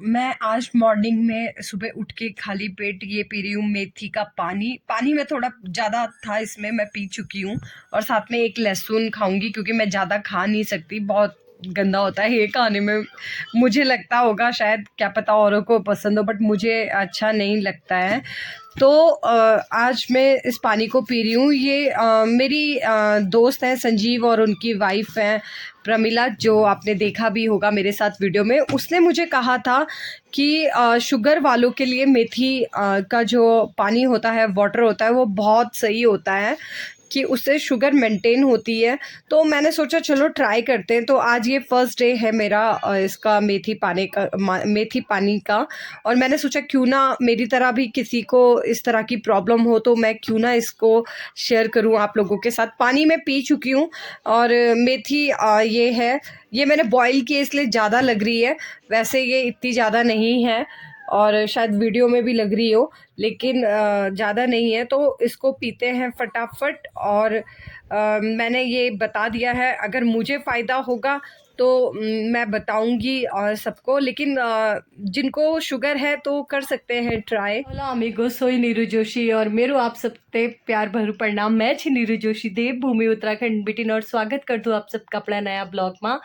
मैं आज मॉर्निंग में सुबह उठ के खाली पेट ये पी रही हूँ मेथी का पानी। पानी में थोड़ा ज़्यादा था इसमें, मैं पी चुकी हूँ। और साथ में एक लहसुन खाऊंगी क्योंकि मैं ज़्यादा खा नहीं सकती, बहुत गंदा होता है ये खाने में। मुझे लगता होगा शायद, क्या पता औरों को पसंद हो, बट मुझे अच्छा नहीं लगता है। तो आज मैं इस पानी को पी रही हूँ। ये मेरी दोस्त है संजीव और उनकी वाइफ हैं प्रमिला, जो आपने देखा भी होगा मेरे साथ वीडियो में। उसने मुझे कहा था कि शुगर वालों के लिए मेथी का जो पानी होता है, वाटर होता है, वो बहुत सही होता है कि उससे शुगर मेंटेन होती है। तो मैंने सोचा चलो ट्राई करते हैं। तो आज ये फर्स्ट डे है मेरा इसका मेथी पानी का। और मैंने सोचा क्यों ना मेरी तरह भी किसी को इस तरह की प्रॉब्लम हो, तो मैं क्यों ना इसको शेयर करूं आप लोगों के साथ। पानी में पी चुकी हूं। और मेथी ये मैंने बॉईल की इसलिए ज़्यादा लग रही है, वैसे ये इतनी ज़्यादा नहीं है। और शायद वीडियो में भी लग रही हो, लेकिन ज़्यादा नहीं है। तो इसको पीते हैं फटाफट। और मैंने ये बता दिया है, अगर मुझे फ़ायदा होगा तो मैं बताऊंगी और सबको। लेकिन जिनको शुगर है तो कर सकते हैं ट्राई। हेलो अमीगो, सोई नीरू जोशी और मेरू आप सबते प्यार भरू प्रणाम। मैं छी नीरू जोशी, देवभूमि उत्तराखंड बिटिन, और स्वागत कर दूँ आप सबका अपना नया ब्लॉग में।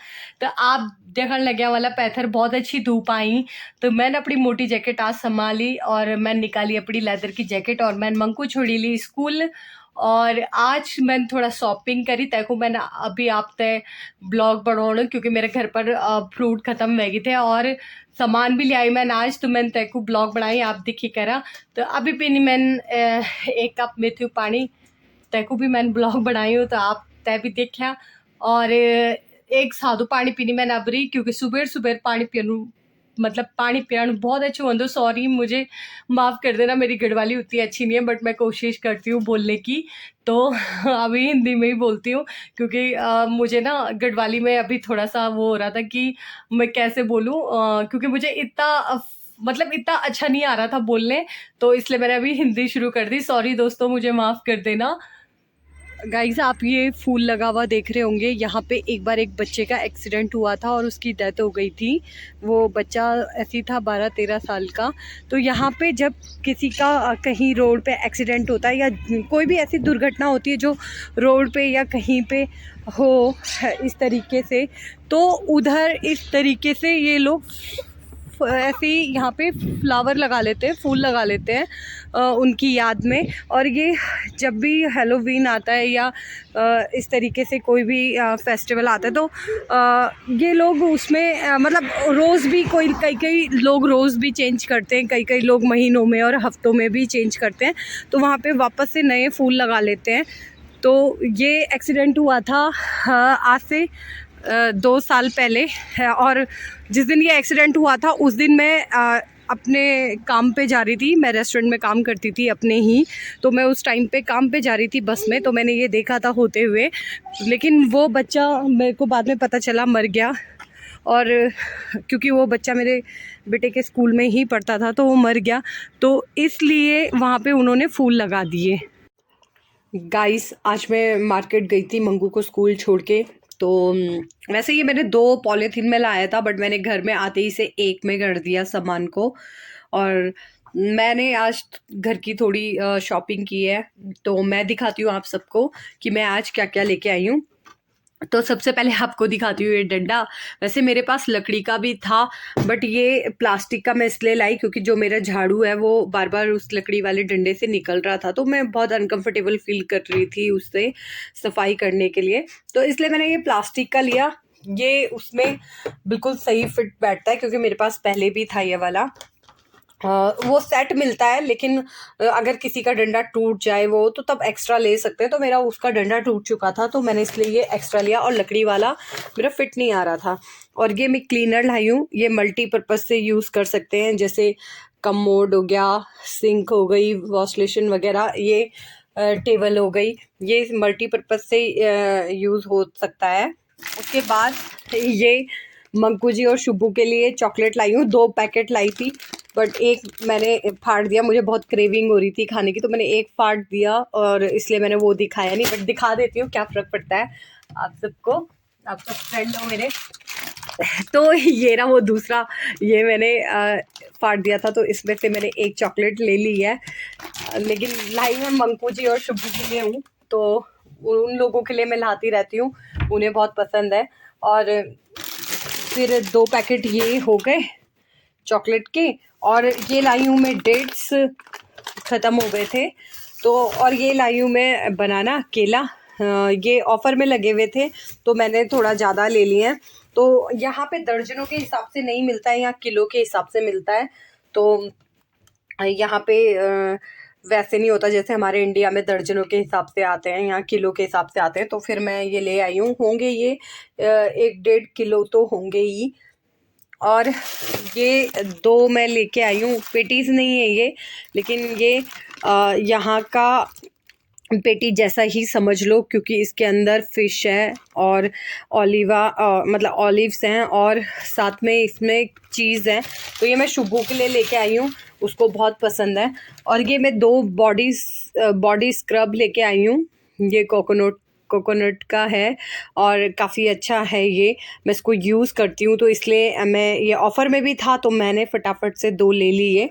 तो आप देखने लग्या वाला पैथर बहुत अच्छी धूप आई, तो मैंने अपनी मोटी जैकेट आज संभाली और मैं निकाली अपनी लेदर की जैकेट और मैंने मंकू छोड़ी ली स्कूल। और आज मैंने थोड़ा शॉपिंग करी, तैको मैंने अभी आप तय ब्लॉग बढ़ाना क्योंकि मेरे घर पर फ्रूट ख़त्म हो गए थे और सामान भी ले आई मैंने आज। तो मैंने तैको ब्लॉग बनाई, आप दिखी करा। तो अभी पीनी मैंने 1 कप मेथी पानी, तैको भी मैंने ब्लॉग बनाई हो तो आप तय भी देखा। और एक साधु पानी पीनी मैंने अबरी, क्योंकि सुबह सुबह पानी पीनू मतलब पानी पियाण बहुत अच्छा होता। सॉरी, मुझे माफ़ कर देना, मेरी गढ़वाली उतनी अच्छी नहीं है, बट मैं कोशिश करती हूँ बोलने की। तो अभी हिंदी में ही बोलती हूँ क्योंकि मुझे ना गढ़वाली में अभी थोड़ा सा वो हो रहा था कि मैं कैसे बोलूँ, क्योंकि मुझे मतलब इतना अच्छा नहीं आ रहा था बोलने, तो इसलिए मैंने अभी हिंदी शुरू कर दी। सॉरी दोस्तों, मुझे माफ़ कर देना। गाइस, आप ये फूल लगा हुआ देख रहे होंगे, यहाँ पे एक बार एक बच्चे का एक्सीडेंट हुआ था और उसकी डेथ हो गई थी। वो बच्चा ऐसी था 12-13 साल का। तो यहाँ पे जब किसी का कहीं रोड पे एक्सीडेंट होता है या कोई भी ऐसी दुर्घटना होती है जो रोड पे या कहीं पे हो इस तरीके से, तो उधर इस तरीके से ये लोग ऐसे ही यहाँ पे फ्लावर लगा लेते हैं, फूल लगा लेते हैं उनकी याद में। और ये जब भी हेलोवीन आता है या इस तरीके से कोई भी फेस्टिवल आता है, तो ये लोग उसमें मतलब रोज़ भी कई लोग रोज़ भी चेंज करते हैं, कई लोग महीनों में और हफ्तों में भी चेंज करते हैं। तो वहाँ पे वापस से नए फूल लगा लेते हैं। तो ये एक्सीडेंट हुआ था आज से 2 साल पहले है। और जिस दिन ये एक्सीडेंट हुआ था उस दिन मैं अपने काम पे जा रही थी। मैं रेस्टोरेंट में काम करती थी अपने ही, तो मैं उस टाइम पे काम पे जा रही थी बस में, तो मैंने ये देखा था होते हुए। लेकिन वो बच्चा मेरे को बाद में पता चला मर गया। और क्योंकि वो बच्चा मेरे बेटे के स्कूल में ही पढ़ता था, तो वो मर गया, तो इसलिए वहाँ पे उन्होंने फूल लगा दिए। गाइस, आज मैं मार्केट गई थी मंगू को स्कूल छोड़ के। तो वैसे ये मैंने 2 पॉलीथीन में लाया था, बट मैंने घर में आते ही से 1 में कर दिया सामान को। और मैंने आज घर की थोड़ी शॉपिंग की है, तो मैं दिखाती हूँ आप सबको कि मैं आज क्या क्या लेके आई हूँ। तो सबसे पहले आपको दिखाती हूँ ये डंडा। वैसे मेरे पास लकड़ी का भी था, बट ये प्लास्टिक का मैं इसलिए लाई क्योंकि जो मेरा झाड़ू है वो बार बार उस लकड़ी वाले डंडे से निकल रहा था, तो मैं बहुत अनकंफर्टेबल फील कर रही थी उससे सफाई करने के लिए। तो इसलिए मैंने ये प्लास्टिक का लिया। ये उसमें बिल्कुल सही फिट बैठता है क्योंकि मेरे पास पहले भी था ये वाला। वो सेट मिलता है, लेकिन अगर किसी का डंडा टूट जाए वो तो तब एक्स्ट्रा ले सकते हैं। तो मेरा उसका डंडा टूट चुका था, तो मैंने इसलिए ये एक्स्ट्रा लिया, और लकड़ी वाला मेरा फिट नहीं आ रहा था। और ये मैं क्लीनर लाई हूँ, ये मल्टीपर्पज़ से यूज़ कर सकते हैं, जैसे कमोड हो गया, सिंक हो गई, वॉश बेसिन वगैरह, ये टेबल हो गई, ये मल्टीपर्पज़ से यूज़ हो सकता है। उसके बाद ये मंकू जी और शुभू के लिए चॉकलेट लाई हूँ। 2 पैकेट लाई थी, बट एक मैंने फाड़ दिया, मुझे बहुत क्रेविंग हो रही थी खाने की, तो मैंने एक फाड़ दिया, और इसलिए मैंने वो दिखाया नहीं, बट दिखा देती हूँ क्या फ़र्क पड़ता है आप सबको। आप सब फ्रेंड हो मेरे। तो ये ना वो दूसरा, ये मैंने फाड़ दिया था, तो इसमें से मैंने एक चॉकलेट ले ली है। लेकिन लाई मैं मंकू जी और शुभू के लिए हूँ, तो उन लोगों के लिए मैं लाती रहती हूँ, उन्हें बहुत पसंद है। और फिर 2 पैकेट ये हो गए चॉकलेट के, और ये लाई हूँ मैं डेट्स, ख़त्म हो गए थे तो। और ये लाई हूँ मैं बनाना, केला, ये ऑफ़र में लगे हुए थे तो मैंने थोड़ा ज़्यादा ले लिए हैं। तो यहाँ पे दर्जनों के हिसाब से नहीं मिलता है, यहाँ किलो के हिसाब से मिलता है। तो यहाँ पे वैसे नहीं होता जैसे हमारे इंडिया में दर्जनों के हिसाब से आते हैं, यहाँ किलो के हिसाब से आते हैं। तो फिर मैं ये ले आई हूँ, होंगे ये 1-1.5 किलो तो होंगे ही। और ये 2 मैं लेके आई हूँ, पेटीज़ नहीं है ये, लेकिन ये यहाँ का पेटी जैसा ही समझ लो, क्योंकि इसके अंदर फ़िश है और मतलब ऑलिव्स हैं, और साथ में इसमें चीज़ है। तो ये मैं शुभू के लिए लेके आई हूँ, उसको बहुत पसंद है। और ये मैं 2 बॉडी स्क्रब लेके आई हूँ, ये कोकोनट का है और काफ़ी अच्छा है ये, मैं इसको यूज़ करती हूँ, तो इसलिए मैं, ये ऑफ़र में भी था तो मैंने फटाफट से 2 ले लिए।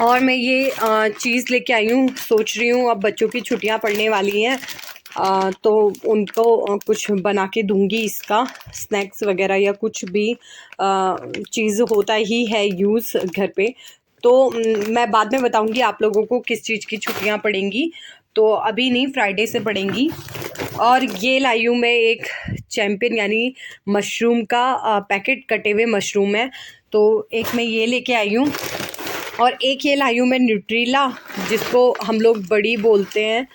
और मैं ये चीज़ लेके आई हूँ, सोच रही हूँ अब बच्चों की छुट्टियाँ पड़ने वाली हैं, तो उनको कुछ बना के दूँगी, इसका स्नैक्स वगैरह या कुछ भी चीज़ होता ही है यूज़ घर पे। तो मैं बाद में बताऊँगी आप लोगों को किस चीज़ की छुट्टियाँ पड़ेंगी, तो अभी नहीं, फ्राइडे से पड़ेंगी। और ये लाई हूँ मैं एक चैम्पियन यानी मशरूम का पैकेट, कटे हुए मशरूम है, तो एक मैं ये लेके आई हूँ। और एक ये लाई हूँ मैं न्यूट्रीला, जिसको हम लोग बड़ी बोलते हैं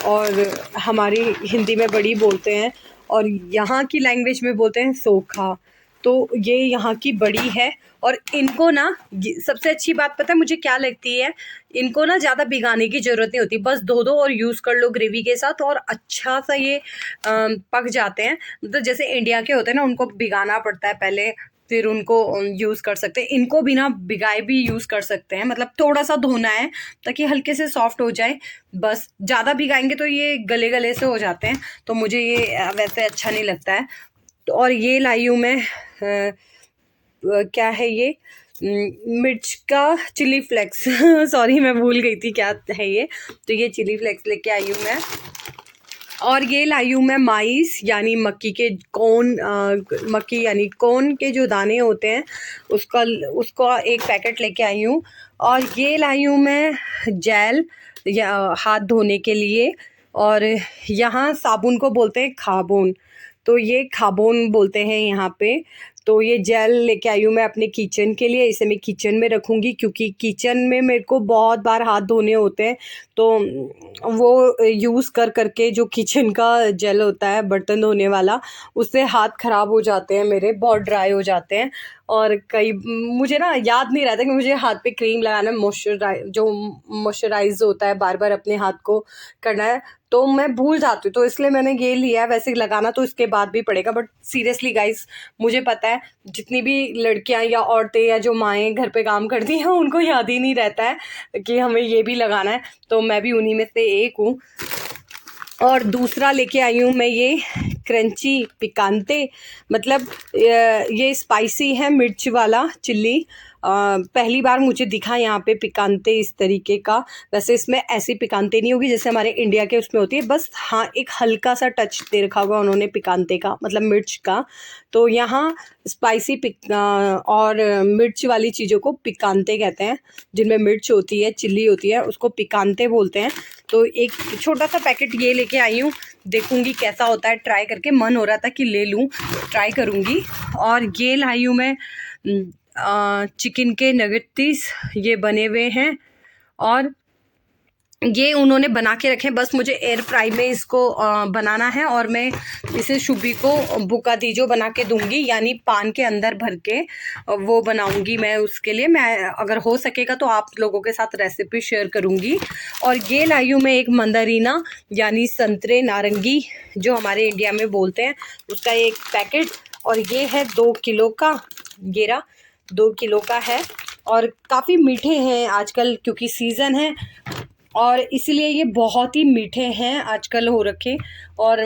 और हमारी हिंदी में बड़ी बोलते हैं, और यहाँ की लैंग्वेज में बोलते हैं सोखा। तो ये यहाँ की बड़ी है। और इनको ना, सबसे अच्छी बात पता है मुझे क्या लगती है, इनको ना ज़्यादा भिगाने की ज़रूरत नहीं होती, बस धो दो और यूज़ कर लो ग्रेवी के साथ, और अच्छा सा ये पक जाते हैं। मतलब जैसे इंडिया के होते हैं ना, उनको भिगाना पड़ता है पहले, फिर उनको यूज़ कर सकते हैं। इनको बिना भिगाए भी यूज़ कर सकते हैं, मतलब थोड़ा सा धोना है ताकि हल्के से सॉफ्ट हो जाए, बस। ज़्यादा भिगाएंगे तो ये गले गले से हो जाते हैं, तो मुझे ये वैसे अच्छा नहीं लगता है। तो और ये लाई हूँ मैं क्या है ये, मिर्च का चिली फ्लेक्स सॉरी मैं भूल गई थी क्या है ये। तो ये चिली फ्लेक्स लेके आई हूँ मैं। और ये लाई हूँ मैं माइस यानी मक्की के कॉर्न, मक्की यानी कॉर्न के जो दाने होते हैं, उसका एक पैकेट लेके आई हूँ। और ये लाई हूँ मैं जेल या हाथ धोने के लिए, और यहाँ साबुन को बोलते हैं खाबून, तो ये खाबून बोलते हैं यहाँ पे। तो ये जेल लेके आई हूँ मैं अपने किचन के लिए, इसे मैं किचन में रखूँगी, क्योंकि किचन में मेरे को बहुत बार हाथ धोने होते हैं, तो वो यूज़ करके जो किचन का जेल होता है बर्तन धोने वाला, उससे हाथ ख़राब हो जाते हैं मेरे, बहुत ड्राई हो जाते हैं। और कई मुझे ना याद नहीं रहता कि मुझे हाथ पे क्रीम लगाना है, जो मॉइस्चराइज होता है, बार बार अपने हाथ को करना है, तो मैं भूल जाती हूँ, तो इसलिए मैंने ये लिया है। वैसे लगाना तो इसके बाद भी पड़ेगा, बट सीरियसली गाइस, मुझे पता है जितनी भी लड़कियां या औरतें या जो माएँ घर पे काम करती हैं, उनको याद ही नहीं रहता है कि हमें ये भी लगाना है, तो मैं भी उन्हीं में से एक हूँ। और दूसरा लेके आई हूँ मैं ये क्रंची पिकांते, मतलब ये स्पाइसी है, मिर्च वाला चिल्ली। पहली बार मुझे दिखा यहाँ पे पिकांते इस तरीके का। वैसे इसमें ऐसी पिकांते नहीं होगी जैसे हमारे इंडिया के उसमें होती है, बस हाँ एक हल्का सा टच दे रखा होगा उन्होंने पिकांते का, मतलब मिर्च का। तो यहाँ स्पाइसी और मिर्च वाली चीज़ों को पिकांते कहते हैं, जिनमें मिर्च होती है, चिल्ली होती है, उसको पिकांते बोलते हैं। तो एक छोटा सा पैकेट ये लेके आई हूँ, देखूँगी कैसा होता है, ट्राई करके मन हो रहा था कि ले लूँ, ट्राई करूँगी। और ये लाई हूँ मैं चिकन के नगेट्स, ये बने हुए हैं, और ये उन्होंने बना के रखे हैं, बस मुझे एयर फ्राई में इसको बनाना है, और मैं इसे शुभी को बुका दीजो बना के दूंगी, यानी पान के अंदर भर के वो बनाऊंगी मैं उसके लिए। मैं अगर हो सकेगा तो आप लोगों के साथ रेसिपी शेयर करूंगी। और ये लाई हूँ मैं एक मंदारीना यानी संतरे नारंगी, जो हमारे इंडिया में बोलते हैं, उसका एक पैकेट। और ये है 2 किलो का, गेरा 2 किलो का है, और काफ़ी मीठे हैं आजकल क्योंकि सीज़न है, और इसीलिए ये बहुत ही मीठे हैं आजकल हो रखे। और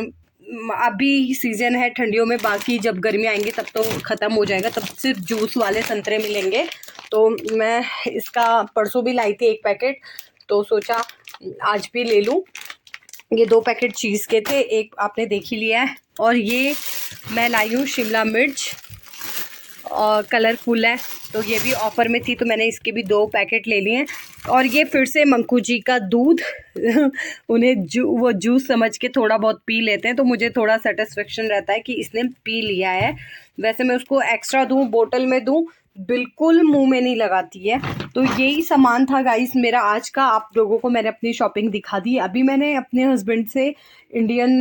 अभी सीज़न है ठंडियों में, बाकी जब गर्मी आएंगे तब तो ख़त्म हो जाएगा, तब सिर्फ जूस वाले संतरे मिलेंगे। तो मैं इसका परसों भी लाई थी 1 पैकेट, तो सोचा आज भी ले लूँ। ये 2 पैकेट चीज़ के थे, एक आपने देख ही लिया है। और ये मैं लाई हूँ शिमला मिर्च, और कलरफुल है, तो ये भी ऑफ़र में थी, तो मैंने इसके भी 2 पैकेट ले लिए हैं। और ये फिर से मंकू जी का दूध उन्हें वो जूस समझ के थोड़ा बहुत पी लेते हैं, तो मुझे थोड़ा सेटिस्फेक्शन रहता है कि इसने पी लिया है। वैसे मैं उसको एक्स्ट्रा दूँ, बोतल में दूँ, बिल्कुल मुंह में नहीं लगाती है। तो यही सामान था गाइस मेरा आज का। आप लोगों को मैंने अपनी शॉपिंग दिखा दी। अभी मैंने अपने हस्बैंड से इंडियन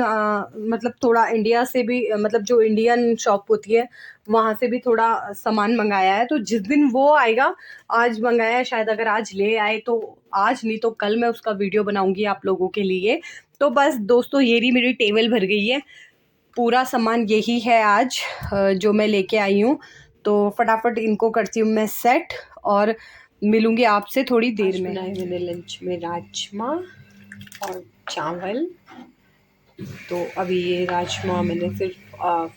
मतलब थोड़ा इंडिया से भी मतलब जो इंडियन शॉप होती है वहाँ से भी थोड़ा सामान मंगाया है। तो जिस दिन वो आएगा, आज मंगाया है, शायद अगर आज ले आए तो आज, नहीं तो कल मैं उसका वीडियो बनाऊंगी आप लोगों के लिए। तो बस दोस्तों, ये रही मेरी टेबल भर गई है, पूरा सामान यही है आज जो मैं लेके आई हूँ। तो फटाफट इनको करती हूँ मैं सेट, और मिलूंगी आपसे थोड़ी देर में। बनाए मैंने लंच में राजमा और चावल। तो अभी ये राजमा मैंने सिर्फ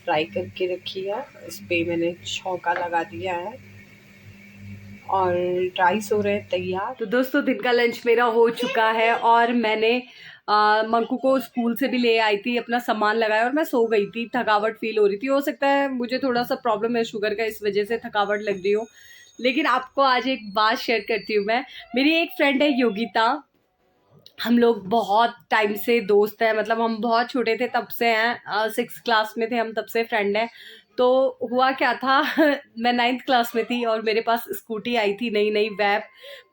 फ्राई करके रखी है, इस पर मैंने छौंका लगा दिया है, और राइस हो रहे हैं तैयार। तो दोस्तों, दिन का लंच मेरा हो चुका है, और मैंने मंकू को स्कूल से भी ले आई थी, अपना सामान लगाया, और मैं सो गई थी, थकावट फील हो रही थी। हो सकता है मुझे थोड़ा सा प्रॉब्लम है शुगर का, इस वजह से थकावट लग रही हो। लेकिन आपको आज एक बात शेयर करती हूँ मैं। मेरी एक फ्रेंड है योगिता, हम लोग बहुत टाइम से दोस्त हैं, मतलब हम बहुत छोटे थे तब से हैं, 6th क्लास में थे हम तब से फ्रेंड हैं। तो हुआ क्या था मैं 9th क्लास में थी, और मेरे पास स्कूटी आई थी नई नई वैप।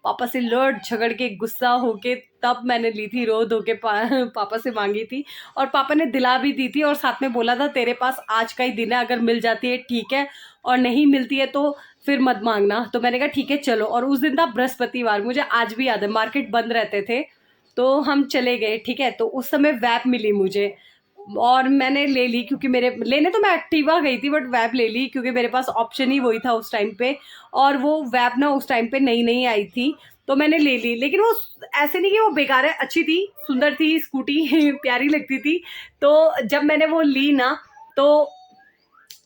पापा से लड़ झगड़ के गुस्सा होके तब मैंने ली थी, रो धो के पापा से मांगी थी, और पापा ने दिला भी दी थी, और साथ में बोला था तेरे पास आज का ही दिन है, अगर मिल जाती है ठीक है, और नहीं मिलती है तो फिर मत मांगना। तो मैंने कहा ठीक है चलो। और उस दिन था बृहस्पतिवार, मुझे आज भी याद है, मार्केट बंद रहते थे, तो हम चले गए, ठीक है। तो उस समय वैप मिली मुझे, और मैंने ले ली, क्योंकि मेरे लेने तो मैं एक्टिवा गई थी, बट वैप ले ली क्योंकि मेरे पास ऑप्शन ही वही था उस टाइम पे। और वो वैप ना उस टाइम पे नई नई आई थी, तो मैंने ले ली। लेकिन वो ऐसे नहीं कि वो बेकार है, अच्छी थी, सुंदर थी स्कूटी प्यारी लगती थी। तो जब मैंने वो ली ना, तो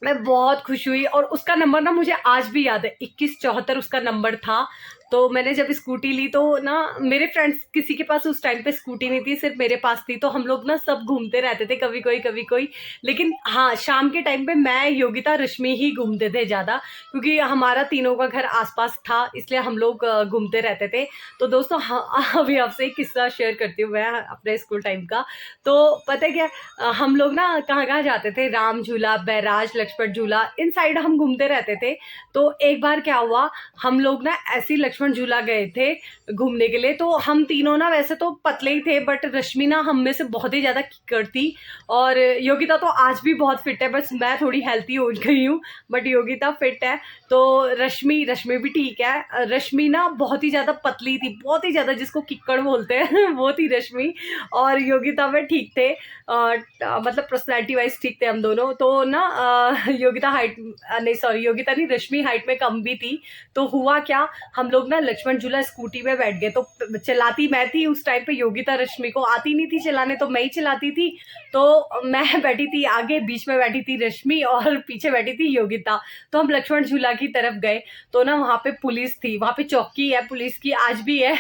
मैं बहुत खुश हुई, और उसका नंबर ना मुझे आज भी याद है, 2174 उसका नंबर था। तो मैंने जब स्कूटी ली तो ना, मेरे फ्रेंड्स किसी के पास उस टाइम पे स्कूटी नहीं थी, सिर्फ मेरे पास थी, तो हम लोग ना सब घूमते रहते थे, कभी कोई कभी कोई। लेकिन हाँ, शाम के टाइम पे मैं, योगिता, रश्मि ही घूमते थे ज़्यादा, क्योंकि हमारा तीनों का घर आसपास था, इसलिए हम लोग घूमते रहते थे। तो दोस्तों, हाँ, अभी आपसे एक किस्सा शेयर करती हूँ मैं अपने स्कूल टाइम का। तो पता है क्या, हम लोग ना कहाँ कहाँ जाते थे, राम झूला, बैराज, लक्ष्मण झूला, इन साइड हम घूमते रहते थे। तो एक बार क्या हुआ, हम लोग ना ऐसी लक्ष्मण झूला गए थे घूमने के लिए। तो हम तीनों ना वैसे तो पतले ही थे, बट रश्मि ना हम में से बहुत ही ज्यादा कीकड़ थी, और योगिता तो आज भी बहुत फिट है, बस मैं थोड़ी हेल्थी हो गई हूँ, बट योगिता फिट है। तो रश्मि भी ठीक है। रश्मि ना बहुत ही ज्यादा पतली थी, बहुत ही ज्यादा, जिसको कीकड़ बोलते हैं वो थी रश्मि, और योगिता में ठीक थे, मतलब पर्सनैलिटी वाइज ठीक थे हम दोनों। तो ना योगिता हाइट नहीं, सॉरी, योगिता नहीं, रश्मि हाइट में कम भी थी। तो हुआ क्या, हम लोग ना लक्ष्मण झूला स्कूटी में बैठ गए, तो चलाती मैं थी उस टाइम पे, योगिता, रश्मि को आती नहीं थी चलाने, तो मैं ही चलाती थी। तो मैं बैठी थी आगे, बीच में बैठी थी रश्मि, और पीछे बैठी थी योगिता। तो हम लक्ष्मण झूला की तरफ गए, तो ना वहाँ पे पुलिस थी, वहाँ पे चौकी है पुलिस की, आज भी है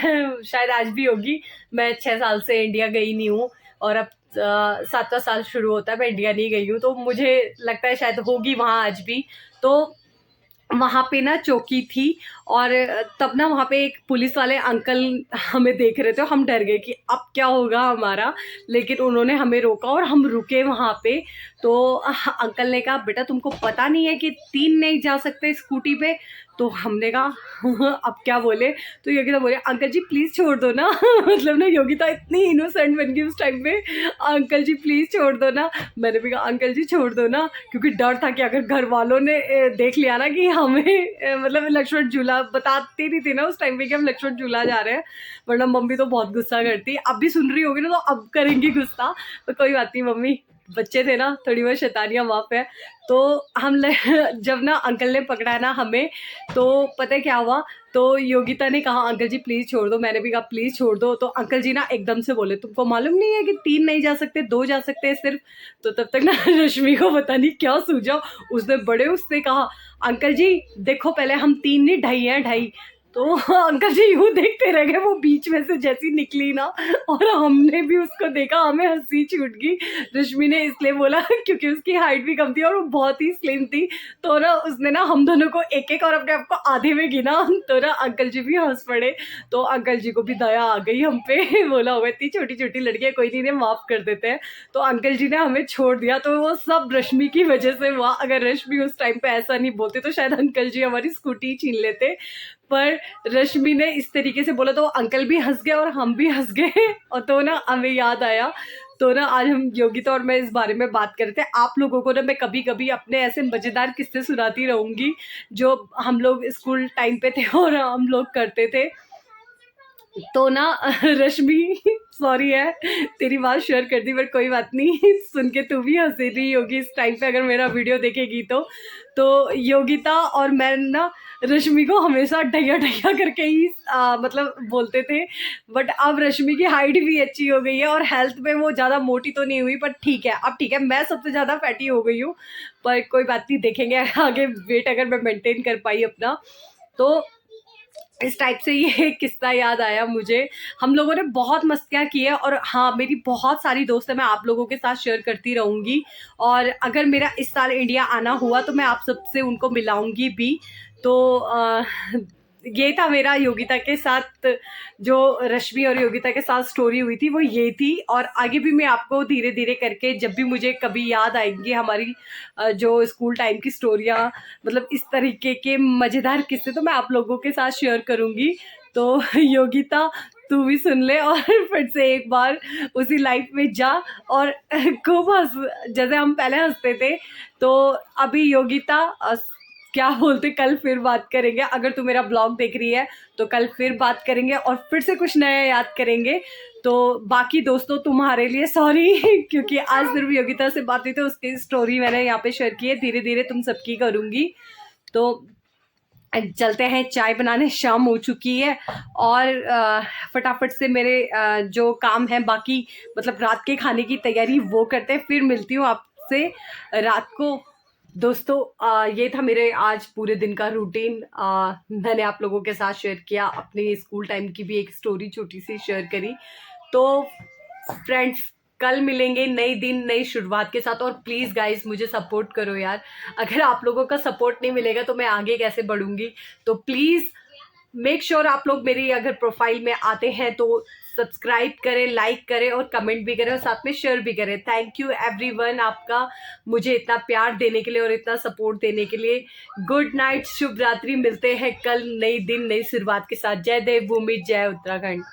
शायद आज भी होगी। मैं 6 साल से इंडिया गई नहीं हूँ, और अब 7वां साल शुरू होता है, मैं इंडिया नहीं गई हूँ, तो मुझे लगता है शायद होगी वहाँ आज भी। तो वहाँ पे ना चौकी थी, और तब ना वहाँ पे एक पुलिस वाले अंकल हमें देख रहे थे, हम डर गए कि अब क्या होगा हमारा। लेकिन उन्होंने हमें रोका, और हम रुके वहाँ पे। तो अंकल ने कहा, बेटा तुमको पता नहीं है कि 3 नहीं जा सकते स्कूटी पे? तो हमने कहा अब क्या बोले? तो योगिता बोले, अंकल जी प्लीज़ छोड़ दो ना मतलब ना योगिता इतनी इनोसेंट बन गई उस टाइम पे, अंकल जी प्लीज़ छोड़ दो ना। मैंने भी कहा अंकल जी छोड़ दो ना, क्योंकि डर था कि अगर घर वालों ने देख लिया ना कि हमें मतलब लक्ष्मण झूला, बताती नहीं थी ना उस टाइम पे कि हम लक्ष्मण झूला जा रहे हैं, वरना मम्मी तो बहुत गुस्सा करती। अब भी सुन रही होगी ना, तो अब करेंगी गुस्सा, तो कोई बात नहीं मम्मी, बच्चे थे ना, थोड़ी बहुत शैतानियाँ माफ है। तो जब ना अंकल ने पकड़ा ना हमें, तो पता है क्या हुआ, तो योगिता ने कहा अंकल जी प्लीज छोड़ दो, मैंने भी कहा प्लीज छोड़ दो। तो अंकल जी ना एकदम से बोले तुमको मालूम नहीं है कि 3 नहीं जा सकते, 2 जा सकते हैं सिर्फ। तो तब तक ना रश्मि को पता नहीं क्या सूझा, उसने बड़े उससे कहा अंकल जी देखो पहले हम 3 नहीं 2.5 हैं, 2.5। तो अंकल जी यूं देखते रह गए, वो बीच में से जैसी निकली ना, और हमने भी उसको देखा, हमें हंसी छूट गई। रश्मि ने इसलिए बोला क्योंकि उसकी हाइट भी कम थी और वो बहुत ही स्लिम थी। तो ना उसने ना हम दोनों को एक एक और अपने आप को आधे में गिना। तो ना अंकल जी भी हंस पड़े। तो अंकल जी को भी दया आ गई हम पे। बोला होगा इतनी छोटी छोटी लड़कियां, कोई नहीं, माफ कर देते हैं। तो अंकल जी ने हमें छोड़ दिया। तो वो सब रश्मि की वजह से हुआ। अगर रश्मि उस टाइम पे ऐसा नहीं बोलते तो शायद अंकल जी हमारी स्कूटी छीन लेते। पर रश्मि ने इस तरीके से बोला तो अंकल भी हंस गए और हम भी हंस गए। और तो ना हमें याद आया, तो ना आज हम योगिता और मैं इस बारे में बात कर रहे थे। आप लोगों को ना मैं कभी कभी अपने ऐसे मजेदार किस्से सुनाती रहूंगी जो हम लोग स्कूल टाइम पे थे और हम लोग करते थे। तो ना रश्मि सॉरी है, तेरी बात शेयर कर दी, बट कोई बात नहीं, सुन के तू भी हंसी रही होगी इस टाइम पे अगर मेरा वीडियो देखेगी तो योगिता और मैं ना रश्मि को हमेशा ढैया ढैया करके ही मतलब बोलते थे। बट अब रश्मि की हाइट भी अच्छी हो गई है और हेल्थ में वो ज़्यादा मोटी तो नहीं हुई, पर ठीक है, अब ठीक है, मैं सबसे ज़्यादा फैटी हो गई हूँ। पर कोई बात नहीं, देखेंगे आगे वेट अगर मैं मेंटेन कर पाई अपना। तो इस टाइप से ये किस्सा याद आया मुझे। हम लोगों ने बहुत मस्तियाँ की है और हाँ, मेरी बहुत सारी दोस्त है, मैं आप लोगों के साथ शेयर करती रहूँगी। और अगर मेरा इस साल इंडिया आना हुआ तो मैं आप सबसे उनको मिलाऊंगी भी। तो ये था मेरा योगिता के साथ, जो रश्मि और योगिता के साथ स्टोरी हुई थी वो ये थी। और आगे भी मैं आपको धीरे धीरे करके जब भी मुझे कभी याद आएंगी हमारी जो स्कूल टाइम की स्टोरियाँ, मतलब इस तरीके के मज़ेदार किस्से, तो मैं आप लोगों के साथ शेयर करूँगी। तो योगिता तू भी सुन ले और फिर से एक बार उसी लाइफ में जा और खूब हंस, जैसे हम पहले हंसते थे। तो अभी योगिता क्या बोलते, कल फिर बात करेंगे। अगर तू मेरा ब्लॉग देख रही है तो कल फिर बात करेंगे और फिर से कुछ नया याद करेंगे। तो बाकी दोस्तों तुम्हारे लिए सॉरी क्योंकि आज सिर्फ योगिता से बात हुई तो उसकी स्टोरी मैंने यहाँ पे शेयर की है, धीरे धीरे तुम सबकी करूँगी। तो चलते हैं, चाय बनाने शाम हो चुकी है और फटाफट से मेरे जो काम है बाकी, मतलब रात के खाने की तैयारी वो करते हैं, फिर मिलती हूँ आपसे रात को। दोस्तों ये था मेरे आज पूरे दिन का रूटीन। मैंने आप लोगों के साथ शेयर किया, अपने स्कूल टाइम की भी एक स्टोरी छोटी सी शेयर करी। तो फ्रेंड्स कल मिलेंगे नई दिन नई शुरुआत के साथ। और प्लीज़ गाइस मुझे सपोर्ट करो यार, अगर आप लोगों का सपोर्ट नहीं मिलेगा तो मैं आगे कैसे बढ़ूंगी। तो प्लीज़ मेक श्योर आप लोग मेरी अगर प्रोफाइल में आते हैं तो सब्सक्राइब करें, लाइक करें और कमेंट भी करें और साथ में शेयर भी करें। थैंक यू एवरीवन आपका मुझे इतना प्यार देने के लिए और इतना सपोर्ट देने के लिए। गुड नाइट, शुभ रात्रि, मिलते हैं कल नई दिन नई शुरुआत के साथ। जय देवभूमि, जय उत्तराखंड।